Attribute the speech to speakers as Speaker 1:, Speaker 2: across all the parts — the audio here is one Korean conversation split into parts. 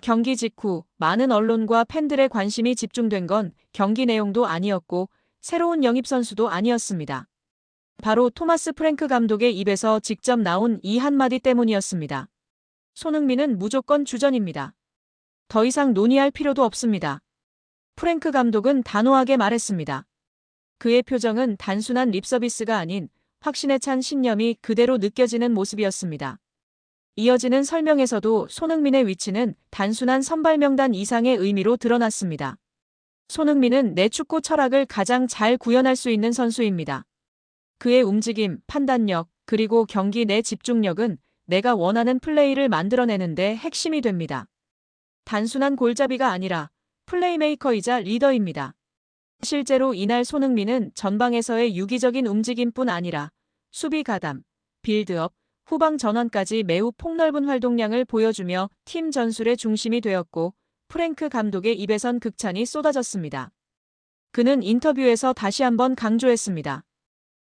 Speaker 1: 경기 직후 많은 언론과 팬들의 관심이 집중된 건 경기 내용도 아니었고 새로운 영입 선수도 아니었습니다. 바로 토마스 프랭크 감독의 입에서 직접 나온 이 한마디 때문이었습니다. 손흥민은 무조건 주전입니다. 더 이상 논의할 필요도 없습니다. 프랭크 감독은 단호하게 말했습니다. 그의 표정은 단순한 립서비스가 아닌 확신에 찬 신념이 그대로 느껴지는 모습이었습니다. 이어지는 설명에서도 손흥민의 위치는 단순한 선발 명단 이상의 의미로 드러났습니다. 손흥민은 내 축구 철학을 가장 잘 구현할 수 있는 선수입니다. 그의 움직임, 판단력, 그리고 경기 내 집중력은 내가 원하는 플레이를 만들어내는데 핵심이 됩니다. 단순한 골잡이가 아니라 플레이메이커이자 리더입니다. 실제로 이날 손흥민은 전방에서의 유기적인 움직임뿐 아니라 수비 가담, 빌드업, 후방 전환까지 매우 폭넓은 활동량을 보여주며 팀 전술의 중심이 되었고 프랭크 감독의 입에선 극찬이 쏟아졌습니다. 그는 인터뷰에서 다시 한번 강조했습니다.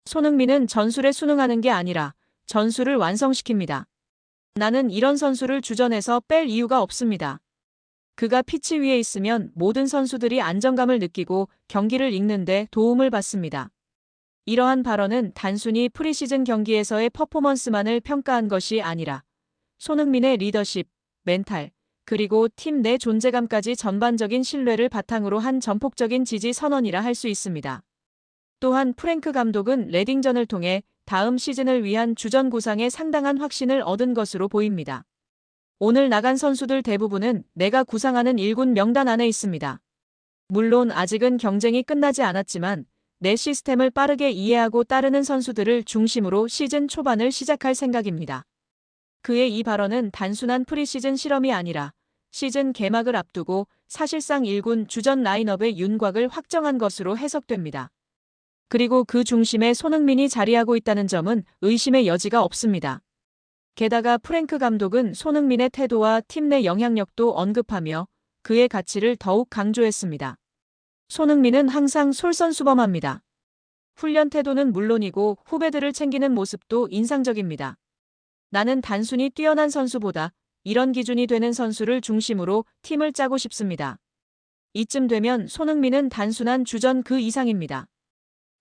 Speaker 1: 손흥민은 전술에 순응하는 게 아니라 전술을 완성시킵니다. 나는 이런 선수를 주전에서 뺄 이유가 없습니다. 그가 피치 위에 있으면 모든 선수들이 안정감을 느끼고 경기를 이끄는데 도움을 받습니다. 이러한 발언은 단순히 프리시즌 경기에서의 퍼포먼스만을 평가한 것이 아니라 손흥민의 리더십, 멘탈, 그리고 팀 내 존재감까지 전반적인 신뢰를 바탕으로 한 전폭적인 지지 선언이라 할 수 있습니다. 또한 프랭크 감독은 레딩전을 통해 다음 시즌을 위한 주전 구상에 상당한 확신을 얻은 것으로 보입니다. 오늘 나간 선수들 대부분은 내가 구상하는 1군 명단 안에 있습니다. 물론 아직은 경쟁이 끝나지 않았지만 내 시스템을 빠르게 이해하고 따르는 선수들을 중심으로 시즌 초반을 시작할 생각입니다. 그의 이 발언은 단순한 프리시즌 실험이 아니라 시즌 개막을 앞두고 사실상 1군 주전 라인업의 윤곽을 확정한 것으로 해석됩니다. 그리고 그 중심에 손흥민이 자리하고 있다는 점은 의심의 여지가 없습니다. 게다가 프랭크 감독은 손흥민의 태도와 팀 내 영향력도 언급하며 그의 가치를 더욱 강조했습니다. 손흥민은 항상 솔선수범합니다. 훈련 태도는 물론이고 후배들을 챙기는 모습도 인상적입니다. 나는 단순히 뛰어난 선수보다 이런 기준이 되는 선수를 중심으로 팀을 짜고 싶습니다. 이쯤 되면 손흥민은 단순한 주전 그 이상입니다.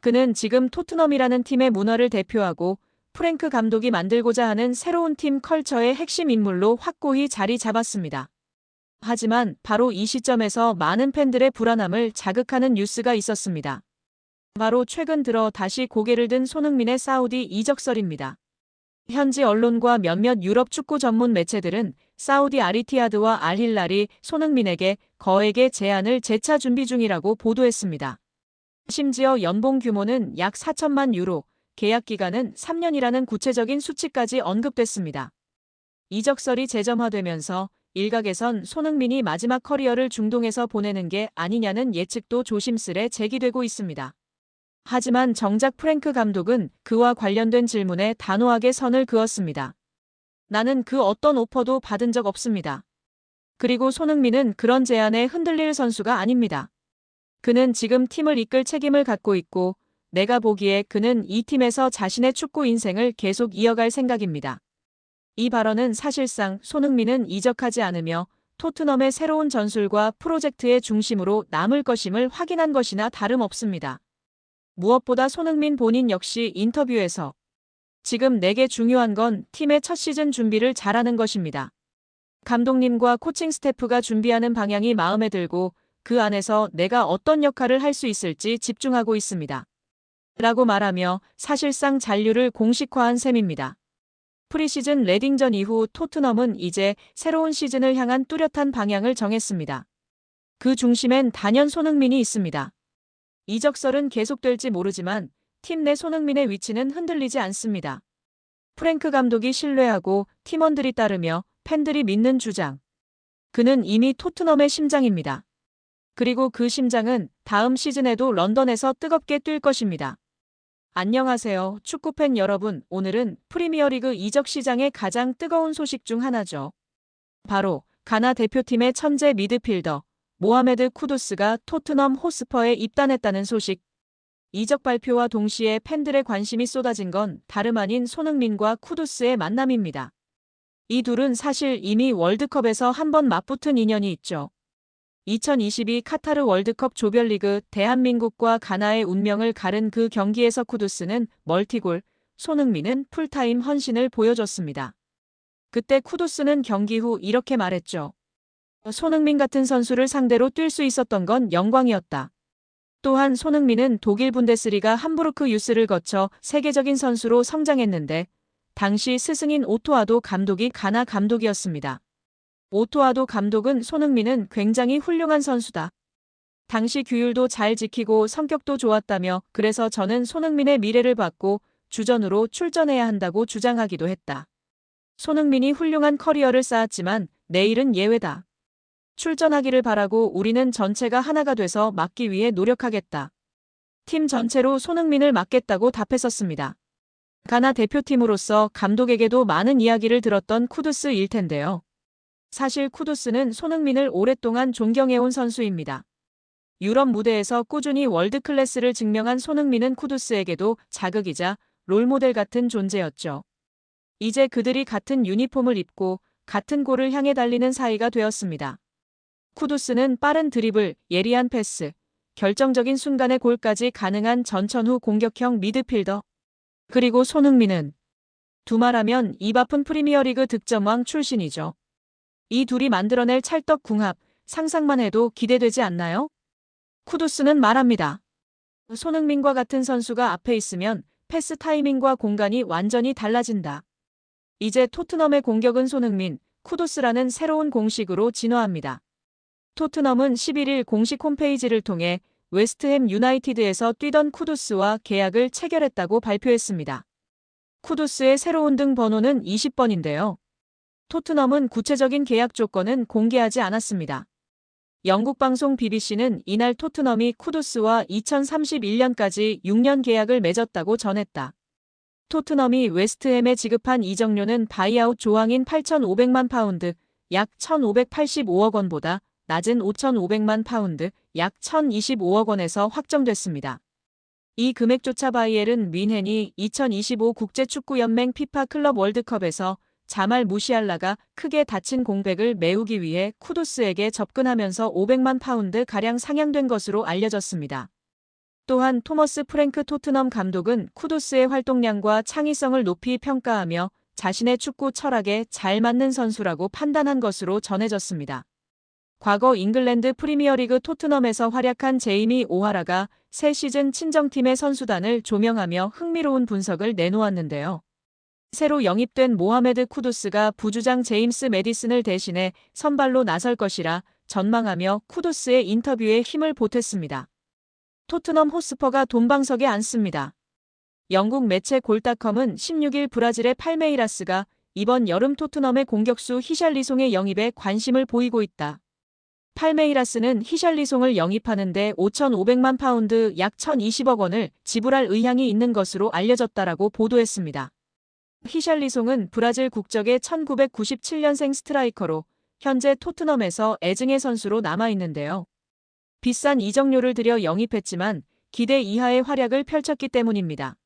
Speaker 1: 그는 지금 토트넘이라는 팀의 문화를 대표하고 프랭크 감독이 만들고자 하는 새로운 팀 컬처의 핵심 인물로 확고히 자리 잡았습니다. 하지만 바로 이 시점에서 많은 팬들의 불안함을 자극하는 뉴스가 있었습니다. 바로 최근 들어 다시 고개를 든 손흥민의 사우디 이적설입니다. 현지 언론과 몇몇 유럽 축구 전문 매체들은 사우디 아리티하드와 알힐랄이 손흥민에게 거액의 제안을 재차 준비 중이라고 보도했습니다. 심지어 연봉 규모는 약 4천만 유로, 계약 기간은 3년이라는 구체적인 수치까지 언급됐습니다. 이적설이 재점화되면서 일각에선 손흥민이 마지막 커리어를 중동에서 보내는 게 아니냐는 예측도 조심스레 제기되고 있습니다. 하지만 정작 프랭크 감독은 그와 관련된 질문에 단호하게 선을 그었습니다. 나는 그 어떤 오퍼도 받은 적 없습니다. 그리고 손흥민은 그런 제안에 흔들릴 선수가 아닙니다. 그는 지금 팀을 이끌 책임을 갖고 있고 내가 보기에 그는 이 팀에서 자신의 축구 인생을 계속 이어갈 생각입니다. 이 발언은 사실상 손흥민은 이적하지 않으며 토트넘의 새로운 전술과 프로젝트의 중심으로 남을 것임을 확인한 것이나 다름없습니다. 무엇보다 손흥민 본인 역시 인터뷰에서 지금 내게 중요한 건 팀의 첫 시즌 준비를 잘하는 것입니다. 감독님과 코칭 스태프가 준비하는 방향이 마음에 들고 그 안에서 내가 어떤 역할을 할 수 있을지 집중하고 있습니다. 라고 말하며 사실상 잔류를 공식화한 셈입니다. 프리시즌 레딩전 이후 토트넘은 이제 새로운 시즌을 향한 뚜렷한 방향을 정했습니다. 그 중심엔 단연 손흥민이 있습니다. 이적설은 계속될지 모르지만 팀 내 손흥민의 위치는 흔들리지 않습니다. 프랭크 감독이 신뢰하고 팀원들이 따르며 팬들이 믿는 주장. 그는 이미 토트넘의 심장입니다. 그리고 그 심장은 다음 시즌에도 런던에서 뜨겁게 뛸 것입니다. 안녕하세요, 축구팬 여러분. 오늘은 프리미어리그 이적 시장의 가장 뜨거운 소식 중 하나죠. 바로 가나 대표팀의 천재 미드필더 모하메드 쿠두스가 토트넘 호스퍼에 입단했다는 소식. 이적 발표와 동시에 팬들의 관심이 쏟아진 건 다름 아닌 손흥민과 쿠두스의 만남입니다. 이 둘은 사실 이미 월드컵에서 한번 맞붙은 인연이 있죠. 2022 카타르 월드컵 조별리그 대한민국과 가나의 운명을 가른 그 경기에서 쿠두스는 멀티골, 손흥민은 풀타임 헌신을 보여줬습니다. 그때 쿠두스는 경기 후 이렇게 말했죠. 손흥민 같은 선수를 상대로 뛸 수 있었던 건 영광이었다. 또한 손흥민은 독일 분데스리가 함부르크 유스를 거쳐 세계적인 선수로 성장했는데 당시 스승인 오토아도 감독이 가나 감독이었습니다. 오토아도 감독은 손흥민은 굉장히 훌륭한 선수다. 당시 규율도 잘 지키고 성격도 좋았다며 그래서 저는 손흥민의 미래를 봤고 주전으로 출전해야 한다고 주장하기도 했다. 손흥민이 훌륭한 커리어를 쌓았지만 내일은 예외다. 출전하기를 바라고 우리는 전체가 하나가 돼서 막기 위해 노력하겠다. 팀 전체로 손흥민을 막겠다고 답했었습니다. 가나 대표팀으로서 감독에게도 많은 이야기를 들었던 쿠두스일 텐데요. 사실 쿠두스는 손흥민을 오랫동안 존경해온 선수입니다. 유럽 무대에서 꾸준히 월드클래스를 증명한 손흥민은 쿠두스에게도 자극이자 롤모델 같은 존재였죠. 이제 그들이 같은 유니폼을 입고 같은 골을 향해 달리는 사이가 되었습니다. 쿠두스는 빠른 드리블, 예리한 패스, 결정적인 순간의 골까지 가능한 전천후 공격형 미드필더. 그리고 손흥민은 두말하면 입 아픈 프리미어리그 득점왕 출신이죠. 이 둘이 만들어낼 찰떡궁합, 상상만 해도 기대되지 않나요? 쿠두스는 말합니다. 손흥민과 같은 선수가 앞에 있으면 패스 타이밍과 공간이 완전히 달라진다. 이제 토트넘의 공격은 손흥민, 쿠두스라는 새로운 공식으로 진화합니다. 토트넘은 11일 공식 홈페이지를 통해 웨스트햄 유나이티드에서 뛰던 쿠두스와 계약을 체결했다고 발표했습니다. 쿠두스의 새로운 등 번호는 20번인데요. 토트넘은 구체적인 계약 조건은 공개하지 않았습니다. 영국 방송 BBC는 이날 토트넘이 쿠두스와 2031년까지 6년 계약을 맺었다고 전했다. 토트넘이 웨스트햄에 지급한 이적료는 바이아웃 조항인 8,500만 파운드, 약 1,585억 원보다 낮은 5,500만 파운드, 약 1,025억 원에서 확정됐습니다. 이 금액조차 바이엘은 뮌헨이 2025 국제축구연맹 피파 클럽 월드컵에서 자말 무시알라가 크게 다친 공백을 메우기 위해 쿠두스에게 접근하면서 500만 파운드 가량 상향된 것으로 알려졌습니다. 또한 토머스 프랭크 토트넘 감독은 쿠두스의 활동량과 창의성을 높이 평가하며 자신의 축구 철학에 잘 맞는 선수라고 판단한 것으로 전해졌습니다. 과거 잉글랜드 프리미어리그 토트넘에서 활약한 제이미 오하라가 새 시즌 친정팀의 선수단을 조명하며 흥미로운 분석을 내놓았는데요. 새로 영입된 모하메드 쿠두스가 부주장 제임스 매디슨을 대신해 선발로 나설 것이라 전망하며 쿠두스의 인터뷰에 힘을 보탰습니다. 토트넘 호스퍼가 돈방석에 앉습니다. 영국 매체 골닷컴은 16일 브라질의 팔메이라스가 이번 여름 토트넘의 공격수 히샬리송의 영입에 관심을 보이고 있다. 팔메이라스는 히샬리송을 영입하는 데 5,500만 파운드 약 1,020억 원을 지불할 의향이 있는 것으로 알려졌다라고 보도했습니다. 히샬리송은 브라질 국적의 1997년생 스트라이커로 현재 토트넘에서 애증의 선수로 남아있는데요. 비싼 이적료를 들여 영입했지만 기대 이하의 활약을 펼쳤기 때문입니다.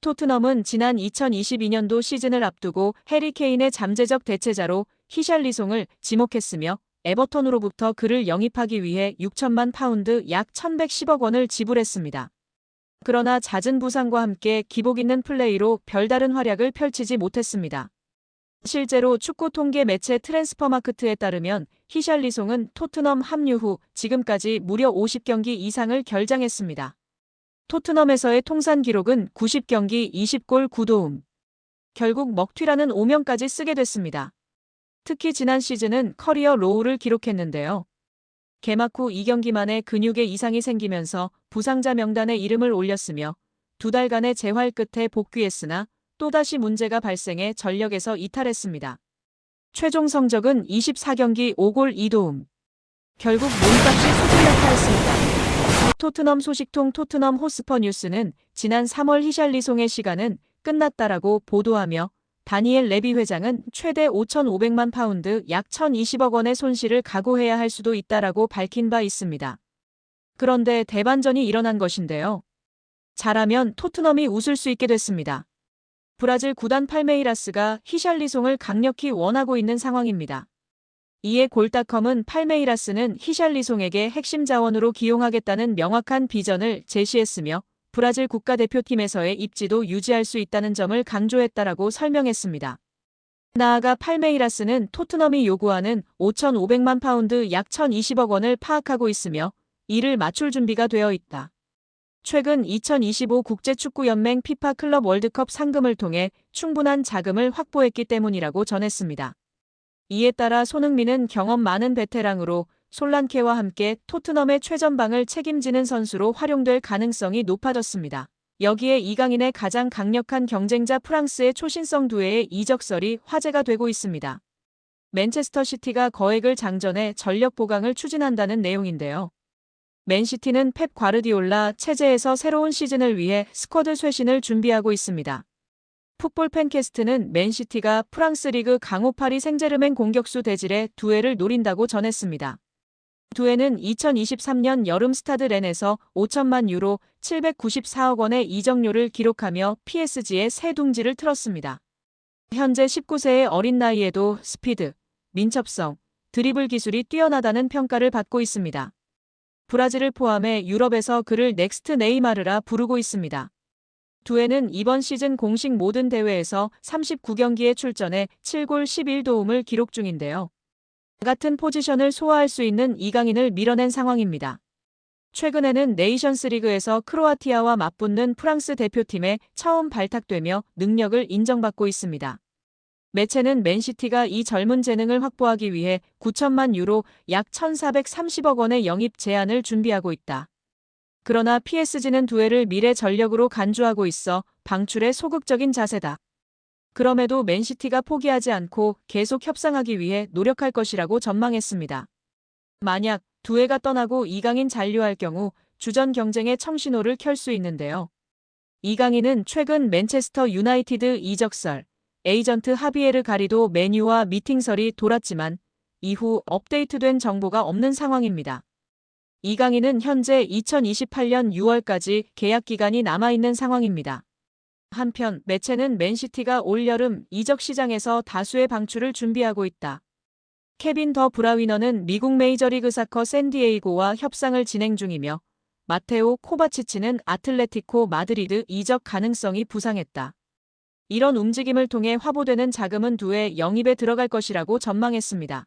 Speaker 1: 토트넘은 지난 2022년도 시즌을 앞두고 해리 케인의 잠재적 대체자로 히샬리송을 지목했으며 에버턴으로부터 그를 영입하기 위해 6천만 파운드 약 1,110억 원을 지불했습니다. 그러나 잦은 부상과 함께 기복 있는 플레이로 별다른 활약을 펼치지 못했습니다. 실제로 축구 통계 매체 트랜스퍼마크트에 따르면 히샬리송은 토트넘 합류 후 지금까지 무려 50경기 이상을 결장했습니다. 토트넘에서의 통산 기록은 90경기 20골 9도움. 결국 먹튀라는 오명까지 쓰게 됐습니다. 특히 지난 시즌은 커리어 로우를 기록했는데요. 개막 후 2경기 만에 근육에 이상이 생기면서 부상자 명단에 이름을 올렸으며 2달간의 재활 끝에 복귀했으나 또다시 문제가 발생해 전력에서 이탈했습니다. 최종 성적은 24경기 5골 2도움. 결국 몸값이 수두역하였습니다. 토트넘 소식통 토트넘 호스퍼 뉴스는 지난 3월 히샬리송의 시간은 끝났다라고 보도하며 다니엘 레비 회장은 최대 5,500만 파운드 약 1,020억 원의 손실을 각오해야 할 수도 있다라고 밝힌 바 있습니다. 그런데 대반전이 일어난 것인데요. 잘하면 토트넘이 웃을 수 있게 됐습니다. 브라질 구단 팔메이라스가 히샬리송을 강력히 원하고 있는 상황입니다. 이에 골닷컴은 팔메이라스는 히샬리송에게 핵심 자원으로 기용하겠다는 명확한 비전을 제시했으며 브라질 국가대표팀에서의 입지도 유지할 수 있다는 점을 강조했다라고 설명했습니다. 나아가 팔메이라스는 토트넘이 요구하는 5,500만 파운드 약 1,020억 원을 파악하고 있으며 이를 맞출 준비가 되어 있다. 최근 2025 국제축구연맹 피파 클럽 월드컵 상금을 통해 충분한 자금을 확보했기 때문이라고 전했습니다. 이에 따라 손흥민은 경험 많은 베테랑으로 솔란케와 함께 토트넘의 최전방을 책임지는 선수로 활용될 가능성이 높아졌습니다. 여기에 이강인의 가장 강력한 경쟁자 프랑스의 초신성 두뇌의 이적설이 화제가 되고 있습니다. 맨체스터 시티가 거액을 장전해 전력 보강을 추진한다는 내용인데요. 맨시티는 펩 과르디올라 체제에서 새로운 시즌을 위해 스쿼드 쇄신을 준비하고 있습니다. 풋볼 팬캐스트는 맨시티가 프랑스 리그 강호 파리 생제르맹 공격수 데질의 두에를 노린다고 전했습니다. 두에는 2023년 여름 스타드 렌에서 5천만 유로 794억 원의 이적료를 기록하며 PSG의 새 둥지를 틀었습니다. 현재 19세의 어린 나이에도 스피드, 민첩성, 드리블 기술이 뛰어나다는 평가를 받고 있습니다. 브라질을 포함해 유럽에서 그를 넥스트 네이마르라 부르고 있습니다. 두에는 이번 시즌 공식 모든 대회에서 39경기에 출전해 7골 11도움을 기록 중인데요. 같은 포지션을 소화할 수 있는 이강인을 밀어낸 상황입니다. 최근에는 네이션스 리그에서 크로아티아와 맞붙는 프랑스 대표팀에 처음 발탁되며 능력을 인정받고 있습니다. 매체는 맨시티가 이 젊은 재능을 확보하기 위해 9천만 유로 약 1,430억 원의 영입 제안을 준비하고 있다. 그러나 PSG는 두에를 미래 전력으로 간주하고 있어 방출에 소극적인 자세다. 그럼에도 맨시티가 포기하지 않고 계속 협상하기 위해 노력할 것이라고 전망했습니다. 만약 두에가 떠나고 이강인 잔류할 경우 주전 경쟁의 청신호를 켤 수 있는데요. 이강인은 최근 맨체스터 유나이티드 이적설, 에이전트 하비에르 가리도 메뉴와 미팅설이 돌았지만 이후 업데이트된 정보가 없는 상황입니다. 이강인은 현재 2028년 6월까지 계약 기간이 남아있는 상황입니다. 한편 매체는 맨시티가 올여름 이적 시장에서 다수의 방출을 준비하고 있다. 케빈 더 브라위너는 미국 메이저리그 사커 샌디에이고와 협상을 진행 중이며 마테오 코바치치는 아틀레티코 마드리드 이적 가능성이 부상했다. 이런 움직임을 통해 화보되는 자금은 두에 영입에 들어갈 것이라고 전망했습니다.